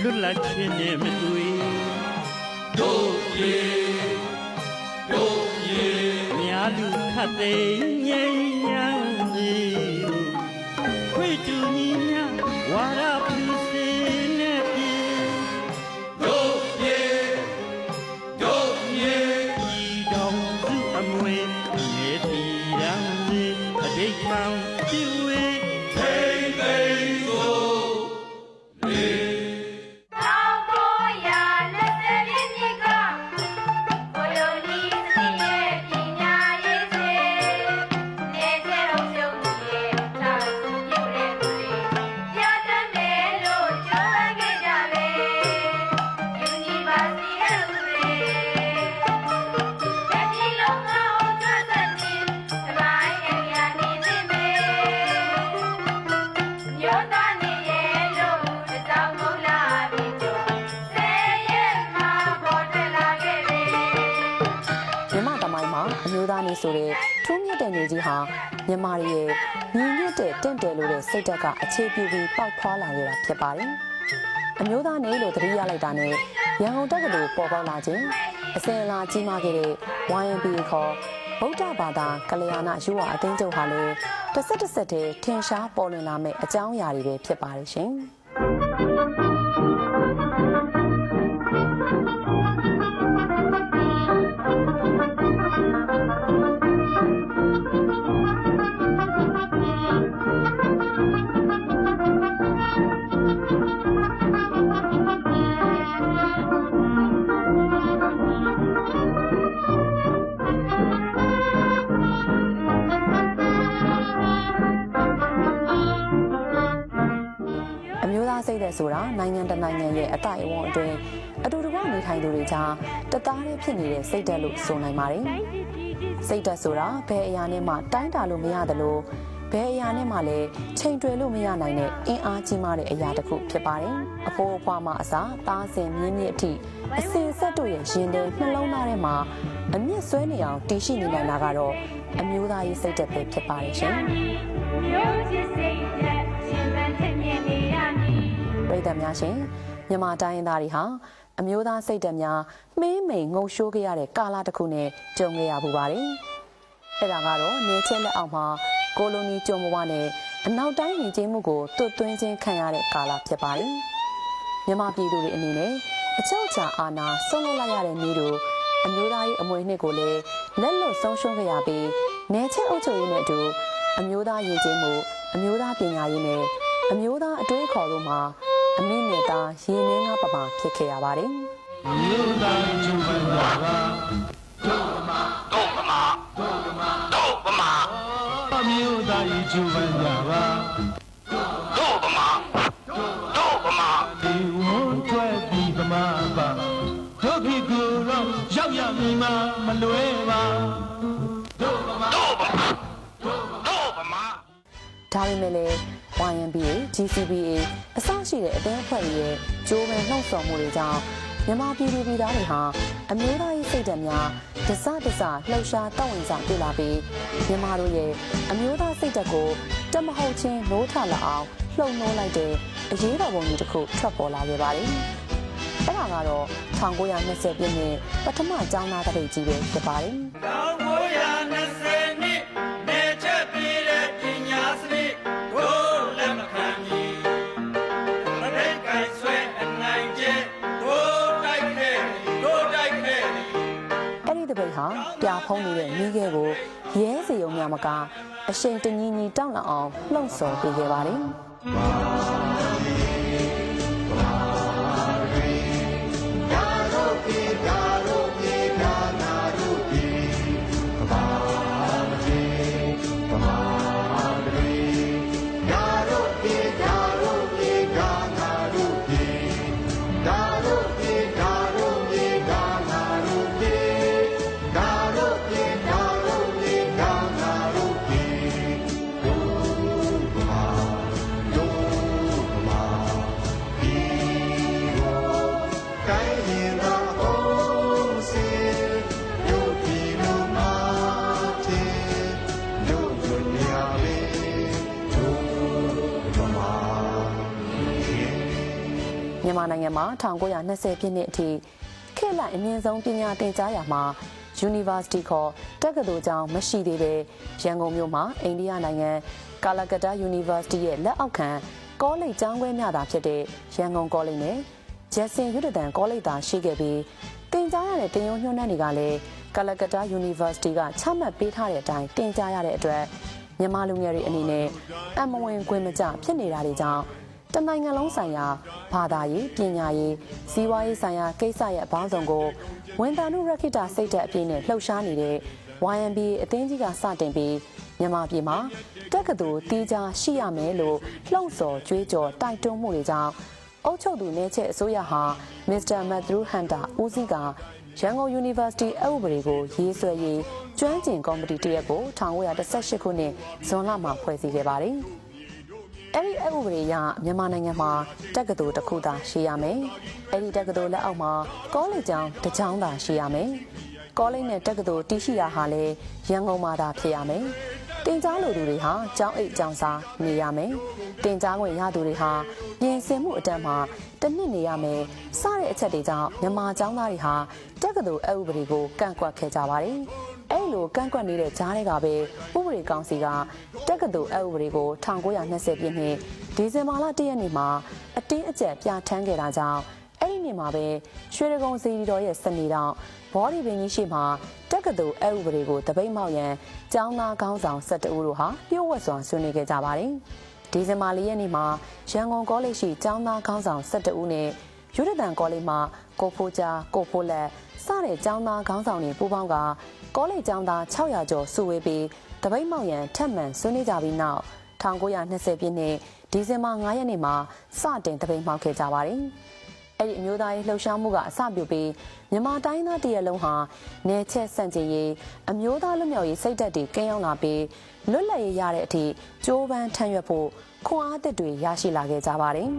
လွတ်လပ်ခြင်းနဲ့မတွေ့တို့ရေများလူခတ်သိမ်းငြိမ်းချမ်းစေခွေတူညီများဝါရပလူစေနဲ့ပြေတို့ရေဤတော်စုအမွေနေတီရန်စေအတိတ်မှန်ပြည့်ဝထိတ်သိမ်းဆိုဆိုတဲ့ထုံးမြတ်တဲ့နေကြီးဟာမြန်မာရဲ့ညီညွတ်တဲ့တင့်တယ်လို့တဲ့စိတ်ဓာတ်ကအခြေပြုပြီးပေါက်ဖွာလာခဲ့တာဖြစ်ပါတယ်။အမျိုးသားနေလို့သတိရလိုက်တာနဲ့ရန်ကုန်တက္ကသိုလ်ပေါ်ပေါက်လာခြင်းအစဉ်အလာကြီးမားခဲ့တဲ့ YNB ခေါ်ဗုဒ္ဓဘာသာကလျာဏယူဝအသင်းချုပ်ဟာလည်းတစ်ဆက်တည်းထင်ရှားပေါ်လွင်လာမဲ့အကြောင်းအရာတွေပဲဖြစ်ပါတယ်ရှင်။စိတ်သက်ဆိုတာနိုင်ငံတနိုင်ငံရဲ့အတိုင်းအဝန်အတွင်းအတူတကွနေထိုင်သူတွေကြားတသားတည်းဖြစ်နေတဲ့စိတ်သက်လို့ဆိုနိုင်ပါတယ်။စိတ်သက်ဆိုတာဘယ်အရာနဲ့မှတိုင်းတာလို့မရသလိုဘယ်အရာနဲ့မှလည်းချိန်တွယ်လို့မရနိုင်တဲ့အင်အားကြီးမားတဲ့အရာတစ်ခုဖြစ်ပါတယ်။အဖိုးအဖွားမှအစားသားစဉ်မြင့်မြင့်အထိအစဉ်ဆက်တို့ရဲ့ရင်ထဲနှလုံးသားထဲမှာအမြင့်ဆွဲနေအောင်တည်ရှိနေနိုင်တာကတော့အမျိုးသားရေးစိတ်သက်ပဲဖြစ်ပါတယ်ရှင်။ပြည်သူများရှင်မြန်မာတိုင်းရင်းသားတွေဟာအမျိုးသားစိတ်ဓာတ်များမှင်းမိန်ငုံရှိုးခဲ့ရတဲ့ကာလတစ်ခုနဲ့ကြုံခဲ့ရပူပါတယ်။အဲ့ဒါကတော့နေချက်လက်အောက်မှာကိုလိုနီကျုံဘဝနဲ့အနောက်တိုင်းယဉ်ကျေးမှုကိုတွတ်သွင်းခြင်းခံရတဲ့ကာလဖြစ်ပါတယ်။မြန်မာပြည်သူတွေအနေနဲ့အချုပ်အခြာအာဏာဆုံးလွတ်လိုက်ရတဲ့နေ့တို့အမျိုးသားရေးအမွေနှစ်ကိုလည်းလက်လွတ်ဆုံးရှုံးခဲ့ရပြီးနေချက်အုပ်ချုပ်ရေးနဲ့အတူအမျိုးသားယဉ်ကျေးမှုအမျိုးသားပညာရေးနဲ့အမျိုးသားအတွေးခေါ်တို့မှာအမိနဲ့သားရေနှင်းငါပမာဖြစ်ခဲ့ရပါတယ်။မြို့သားကျူပန်ကြပါတို့ပမာမြို့သားကြီးကျူပန်ကြပါတို့ပမာဒီဝန်ထွက်ပြီးပမာပါတို့ခေကိုတော့ရောက်ရမည်မမလွဲပါတို့ပမာဒါပေမဲ့လည်း YNBA, GCBA အစရှိတဲ့အသင်းအဖွဲ့ရဲ့ကြိုးပမ်းလှုံ့ဆော်မှုတွေကြောင့်မြန်မာပြည်သူပြည်သားတွေဟာအမျိုးသားရေးစိတ်ဓာတ်များတစလှုပ်ရှားတောက်ဝင်စားပြလာပြီးမြန်မာတို့ရဲ့အမျိုးသားစိတ်ဓာတ်ကိုတမဟုတ်ချင်းနိုးထလာအောင်လှုံ့ဆော်လိုက်တဲ့အရေးတော်ပုံကြီးတစ်ခုထွက်ပေါ်လာခဲ့ပါတယ်။အဲ့ဒါကတော့1920ပြည့်နှစ်ပထမကျောင်းသားတပိတ်ကြီးပဲဖြစ်ပါတယ်။1920နှစ်နေချက်ပြည်တဲ့ပညာစနစ်တပိတ်ဟာပြာဖုံးနေတဲ့မိခဲကိုရဲစီုံများမကအရှိန်တညီညီတောက်လောက်အောင်လှုံ့ဆော်ပေးခဲ့ပါတယ်။ မြန်မာနိုင်ငံမှာ1920ပြည့်နှစ်အထိခေတ်လိုက်အမြင့်ဆုံးပညာသင်ကြားရာမှာ University ခေါ်တက္ကသိုလ်ကျောင်းမရှိသေးပဲရန်ကုန်မြို့မှာအိန္ဒိယနိုင်ငံကာလကတ္တာ University ရဲ့လက်အောက်ခံကောလိပ်ကျောင်းခွဲများသာဖြစ်တဲ့ရန်ကုန်ကောလိပ်နဲ့ဂျက်ဆင်ယူဒတန်ကောလိပ်သာရှိခဲ့ပြီးတင်ကြားရတဲ့တင်ရုံညွှန်းနှံတွေကလည်းကာလကတ္တာ University ကချမှတ်ပေးထားတဲ့အတိုင်းတင်ကြားရတဲ့အတွက်မြန်မာလူငယ်တွေအနေနဲ့အမဝင်ခွင့်မကျဖြစ်နေတာတွေကြောင့်တနိုင်ငံလုံးဆိုင်ရာဘာသာရေးပညာရေးစီးပွားရေးဆိုင်ရာကိစ္စရဲ့အပေါင်းစုံကိုဝန်တာနုရခိတစိတ်ဓာတ်အပြည့်နဲ့လှုပ်ရှားနေတဲ့ YMBA အသင်းကြီးကစတင်ပြီးမြန်မာပြည်မှာတက္ကသိုလ်တီးခြားရှိရမယ်လို့လှုံ့ဆော်ကြွေးကြော်တိုက်တွန်းမှုတွေကြောင့်အုပ်ချုပ်သူနယ်ချက်အစိုးရဟာမစ္စတာမက်သရူးဟန်တာဦးစီးကရန်ကုန် University အဥပဒေကိုရေးဆွဲရေးကျွမ်းကျင်ကော်မတီတရက်ကို1918ခုနှစ်ဇွန်လမှာဖွဲ့စည်းခဲ့ပါတယ်။အဲ့ဒီအဥပဒေအရမြန်မာနိုင်ငံမှာတက္ကသိုလ်တစ်ခုသာရှိရမယ်။အဲ့ဒီတက္ကသိုလ်လက်အောက်မှာကောလိပ်ကျောင်းတစ်ကျောင်းသာရှိရမယ်။ကောလိပ်နဲ့တက္ကသိုလ်တည်ရှိရာဟာလည်းရန်ကုန်မှာသာဖြစ်ရမယ်။တင်ကြားလိုသူတွေဟာကျောင်းအိတ်ကျောင်းစားနေရမယ်။တင်ကြားခွင့်ရသူတွေဟာပြင်ဆင်မှုအတန်းမှာတစ်နှစ်နေရမယ်။စတဲ့အချက်တွေကြောင့်မြန်မာကျောင်းသားတွေဟာတက္ကသိုလ်အဥပဒေကိုကန့်ကွက်ခဲ့ကြပါတယ်။အဲ့လိုကန့်ကွက်နေတဲ့ကြားတွေကပဲဥပဒေကောင်စီကတက္ကသိုလ်အဥပဒေကို1920ပြည့်နှစ်ဒီဇင်ဘာလ1ရက်နေ့မှာအတင်းအကျပ်ပြဋ္ဌာန်းခဲ့တာကြောင့်အဲ့ဒီနေ့မှာပဲရွှေဒဂုံစီရီတော်ရဲ့စနေတောင်ဘောဒီပင်ကြီးရှိမှာတက္ကသိုလ်အဥပဒေကိုတပိတ်မောက်ရန်ကျောင်းသားခေါင်းဆောင်12ဦးတို့ဟာလျှို့ဝှက်စွာဆွေးနွေးခဲ့ကြပါတယ်။ဒီဇင်ဘာ4ရက်နေ့မှာရန်ကုန်ကောလိပ်ရှိကျောင်းသားခေါင်းဆောင်12ဦးနဲ့ယူဒတန်ကောလိပ်မှာကိုဖိုးကြားကိုဖိုးလက်စတဲ့ကျောင်းသားခေါင်းဆောင်တွေပူးပေါင်းကကောလိပ်ကျောင်းသား600ကျော်စုဝေးပြီးတပိတ်မောက်ရန်ထပ်မံဆွေးနွေးကြပြီးနောက်1920ပြည့်နှစ်ဒီဇင်ဘာ9ရက်နေ့မှာစတင်တပိတ်မောက်ခဲ့ကြပါတယ်။အဲ့ဒီအမျိုးသားရေးလှုပ်ရှားမှုကအစပြုပြီးမြန်မာတိုင်းသားတရက်လုံးဟာနယ်ချက်ဆန့်ကျင်ရေးအမျိုးသားလွတ်မြောက်ရေးစိတ်ဓာတ်တွေကင်းရောက်လာပြီးလွတ်လပ်ရေးရတဲ့အထိကြိုးပမ်းထမ်းရွက်ဖို့ခွန်အားသစ်တွေရရှိလာခဲ့ကြပါတယ်။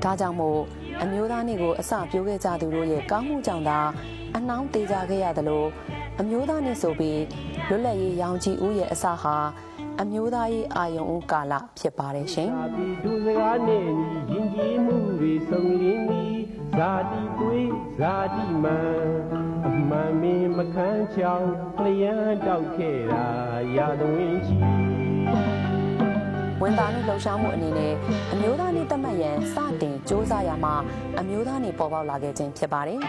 ဒါကြောင့်မို့အမျိုးသားနေ့ကိုအစပြုခဲ့ကြသူတို့ရဲ့ကောင်းမှုကြောင့်သာအနှောင်းသေးကြခဲ့ရသလိုအမျိုးသားနေ့ဆိုပြီးလွတ်လပ်ရေးရောင်ကြီးဦးရဲ့အစဟာအမျိုးသားရေးအာယုံဦးကာလဖြစ်ပါတယ်ရှင်။သူစကားနဲ့ယဉ်ကျေးမှုတွေစုံလင်သည်ဇာတိသွေးဇာတိမန်အမှန်မင်းမခန်းချောင်းလျံတောက်ခဲ့တာရာသဝင်းကြီးဝန်သားနေ့လှုပ်ရှားမှုအနေနဲ့အမျိုးသားနေ့သတ်မှတ်ရန်စတင်စ조사ရမှာအမျိုးသားနေ့ပေါ်ပေါက်လာခဲ့ခြင်းဖြစ်ပါတယ်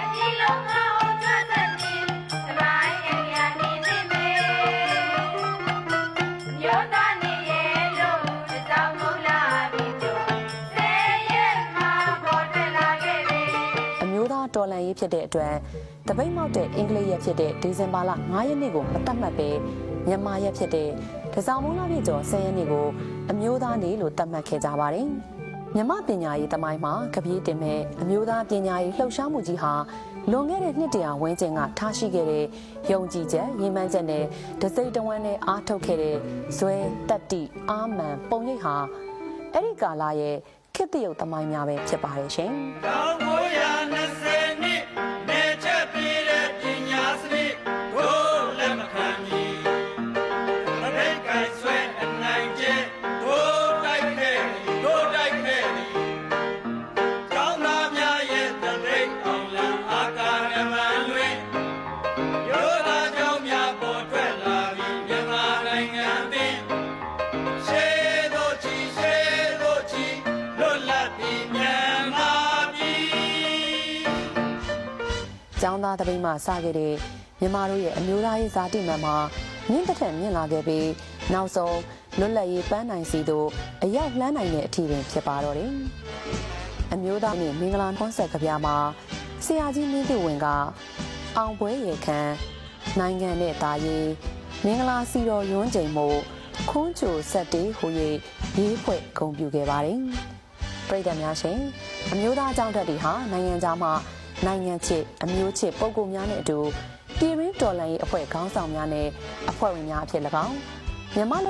တော်လန်ရေးဖြစ်တဲ့အတွက်တပိတ်မောက်တဲ့အင်္ဂလိပ်ရက်ဖြစ်တဲ့ဒီဇင်ဘာလ9ရက်နေ့ကိုမတတ်မှတ်ပဲမြန်မာရက်ဖြစ်တဲ့တစောင်းမုန်းလပြည့်ကျော်10ရက်နေ့ကိုအမျိုးသားနေ့လို့သတ်မှတ်ခဲ့ကြပါတယ်။မြန်မာပညာရေးသမိုင်းမှာကပြေးတင်မဲ့အမျိုးသားပညာရေးလှုပ်ရှားမှုကြီးဟာလွန်ခဲ့တဲ့နှစ်တရာဝန်းကျင်ကထားရှိခဲ့တဲ့ယုံကြည်ချက်ရည်မှန်းချက်နဲ့တစိမ့်တဝမ်းနဲ့အားထုတ်ခဲ့တဲ့ဇွဲတက်တိအာမန်ပုံရိပ်ဟာအဲ့ဒီကာလရဲ့ခေတ်တရုတ်သမိုင်းများပဲဖြစ်ပါတယ်ရှင်ကျောင်းသားတပိတ်မှစခဲ့တဲ့မြန်မာတို့ရဲ့အမျိုးသားရေးဇာတိမှန်မှာမြင့်တစ်ထက်မြင့်လာခဲ့ပြီးနောက်ဆုံးလွတ်လပ်ရေးပန်းနိုင်စီတို့အရောက်လှမ်းနိုင်တဲ့အထီးပင်ဖြစ်ပါတော့တယ်။အမျိုးသားနဲ့မင်္ဂလာကွန်ဆက်ကဗျာမှာဆရာကြီးမင်းသူဝင်ကအောင်ပွဲရေခမ်းနိုင်ငံနဲ့တာရေးမင်္ဂလာစီတော်ရွန်းချိန်မို့ခွန်းချိုဆက်တေးဟူ၍ရေးဖွဲ့ဂုဏ်ပြုခဲ့ပါတယ်။ပြည်သူများရှင်အမျိုးသားအကြောင်းတက်တွေဟာနိုင်ငံခြားမှာနိုင်ငံချစ်အမျိုးချစ်ပုဂ္ဂိုလ်များနဲ့အတူပြည်ရင်းတော်လှန်ရေးအဖွဲ့ခေါင်းဆောင်များနဲ့အဖွဲ့ဝင်များအဖြစ်၎င်း မြန်မာ